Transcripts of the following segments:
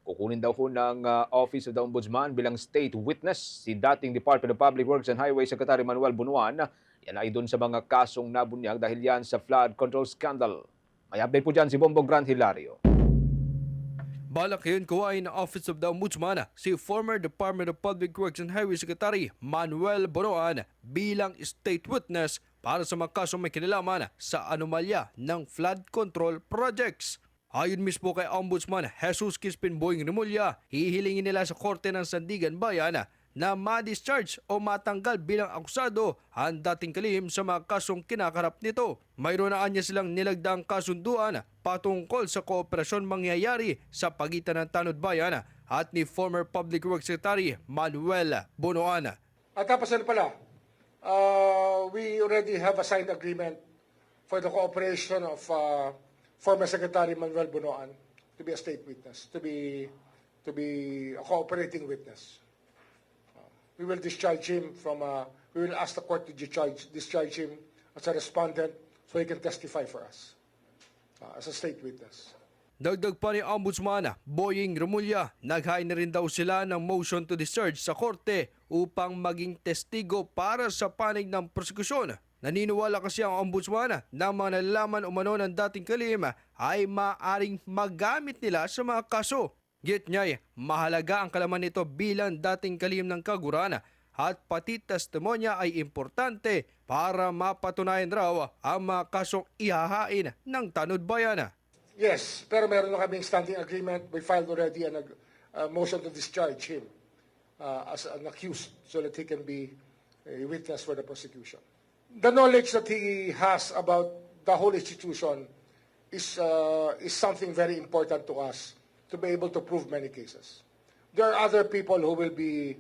Kukunin daw ho ng Office of the Ombudsman bilang state witness si dating Department of Public Works and Highway Secretary Manuel Bunuan. Yan ay doon sa mga kasong nabunyag dahil yan sa flood control scandal. May update po dyan si Bombo Grant Hilario. Balak ngayon kuhain ng Office of the Ombudsman si former Department of Public Works and Highway Secretary Manuel Bunuan bilang state witness para sa mga kasong may kinalaman sa anomalya ng flood control projects. Ayon mismo kay Ombudsman Jesus Crispin Boying Remulla, hihilingin nila sa Korte ng Sandigan Bayan na ma-discharge o matanggal bilang akusado ang dating kalihim sa mga kasong kinakarap nito. Mayroon na anya silang nilagdaang kasunduan patungkol sa kooperasyon mangyayari sa pagitan ng Tanod Bayan at ni former Public Works Secretary Manuel Bunuan. At tapos ano pala, we already have a signed agreement for the cooperation of former Secretary Manuel Bunuan to be a state witness, to be a cooperating witness. We will discharge him we will ask the court to discharge him as a respondent so he can testify for us as a state witness. Dagdag pa ni Ombudsman Boying Remulla, naghain na rin daw sila ng motion to discharge sa korte upang maging testigo para sa panig ng prosekusyon. Naniniwala kasi ang Ombudsman na mga nalalaman umano ng dating kalihim ay maaring magamit nila sa mga kaso. Git niya'y mahalaga ang kalaman nito bilang dating kalihim ng kaguran at pati testimonya ay importante para mapatunayan raw ang mga kasong ihahain ng Tanod Bayan. Yes, pero meron na kaming standing agreement. We filed already a motion to discharge him as an accused so that he can be a witness for the prosecution. The knowledge that he has about the whole institution is something very important to us to be able to prove many cases. There are other people who will be,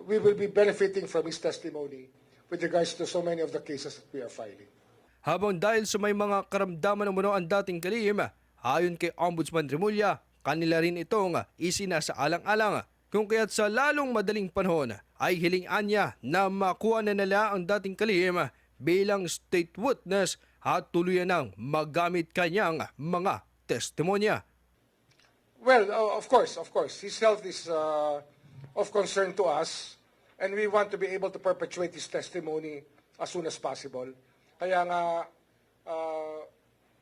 we will be benefiting from his testimony with regards to so many of the cases that we are filing. Habang dahil sa may mga karamdaman umano ang dating kalihim, ayon kay Ombudsman Remulla, kanila rin itong isinasaalang-alang. Kung kaya't sa lalong madaling panahon ay hilingan niya na makuha na nila ang dating kalihim bilang state witness at tuluyan ng magamit kanyang mga testimonya. Well, of course. His health is of concern to us, and we want to be able to perpetuate his testimony as soon as possible. Kaya nga,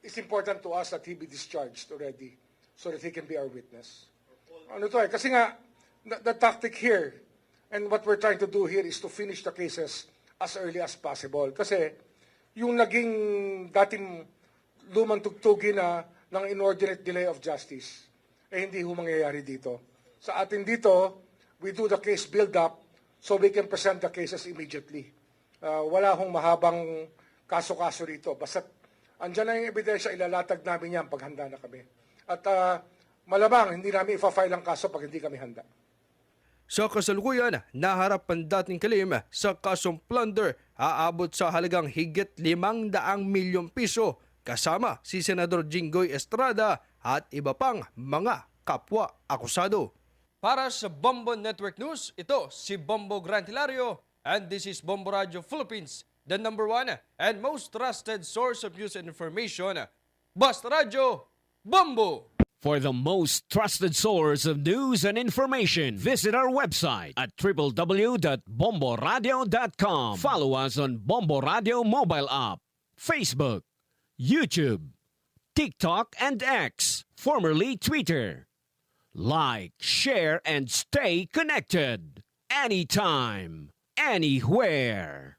it's important to us that he be discharged already so that he can be our witness. Ano to kasi nga, the tactic here and what we're trying to do here is to finish the cases as early as possible. Kasi yung naging dating lumang tugtugin ng inordinate delay of justice, hindi ho mangyayari dito. Sa atin dito, we do the case build-up so we can present the cases immediately. Wala hong mahabang kaso-kaso rito. Basta andyan na yung ebidensya, ilalatag namin yan pag handa na kami. At malamang, hindi namin ifa-file ang kaso pag hindi kami handa. Sa kasalukuyan, naharap ang dating kalihim sa kasong plunder aabot sa halagang higit 500 milyong piso kasama si Senador Jinggoy Estrada at iba pang mga kapwa akusado. Para sa Bombo Network News, ito si Bombo Grant Hilario and this is Bombo Radio Philippines, the #1 and most trusted source of news and information. Basta Radio, Bombo! For the most trusted source of news and information, visit our website at www.bomboradio.com. Follow us on Bombo Radio mobile app, Facebook, YouTube, TikTok, and X, formerly Twitter. Like, share, and stay connected. Anytime, anywhere.